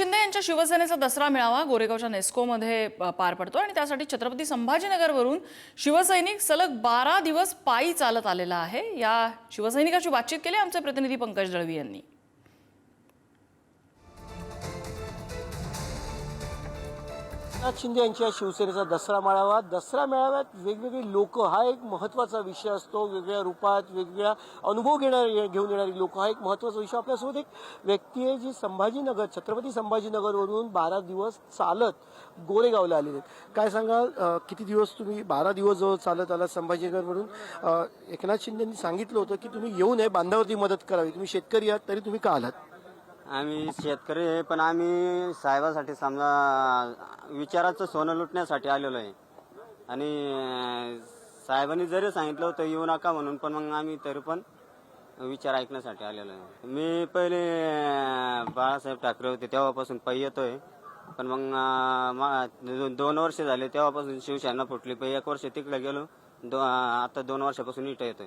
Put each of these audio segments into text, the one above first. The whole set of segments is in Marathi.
शिंदे यांच्या शिवसेनेचा दसरा मेळावा गोरेगावच्या नेस्कोमध्ये पार पडतो आणि त्यासाठी छत्रपती संभाजीनगरवरून शिवसैनिक सलग 12 दिवस पायी चालत आलेला आहे। या शिवसैनिकाची बातचीत केली आमचे प्रतिनिधी पंकज दळवी यांनी। एकनाथ शिंदे यांच्या शिवसेनेचा दसरा मेळाव्यात वेगवेगळी लोक हा एक महत्त्वाचा विषय असतो। वेगवेगळ्या रूपात वेगवेगळ्या अनुभव घेऊन येणारी लोक हा एक महत्त्वाचा विषय। आपल्यासोबत एक व्यक्ती आहे जी छत्रपती संभाजीनगरवरून 12 दिवस चालत गोरेगावला आलेले आहेत। काय सांगाल, किती दिवस तुम्ही 12 दिवस जवळ चालत आलात संभाजीनगरवरून? एकनाथ शिंदेंनी सांगितलं होतं की तुम्ही येऊ नये, बांधावरती मदत करावी, तुम्ही शेतकरी आहात तरी तुम्ही का आलात? आम्ही शेतकरी आहे, पण आम्ही साहेबांसाठी समजा विचाराचं सोनं लुटण्यासाठी आलेलो आहे। आणि साहेबांनी जरी सांगितलं होतं येऊ नका म्हणून, पण मग आम्ही तरी पण विचार ऐकण्यासाठी आलेलो आहे। मी पहिले बाळासाहेब ठाकरे होते तेव्हापासून पायी येतोय, पण मग 2 वर्ष झाले तेव्हापासून शिवसेना फुटली, पण 1 वर्ष तिकडे गेलो, आता 2 वर्षापासून इथं येतोय।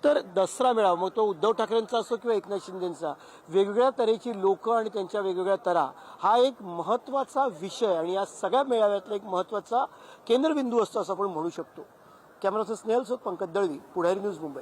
तर दसरा मेळावा मग तो उद्धव ठाकरेंचा असो किंवा एकनाथ शिंदेंचा, वेगवेगळ्या तऱ्हेची लोक आणि त्यांच्या वेगवेगळ्या तरा हा एक महत्त्वाचा विषय आणि या सगळ्या मेळाव्यातला एक महत्त्वाचा केंद्रबिंदू असतो असं आपण म्हणू शकतो। कॅमेराचा स्नेहल सोबत पंकज दळवी, पुढारी न्यूज, मुंबई।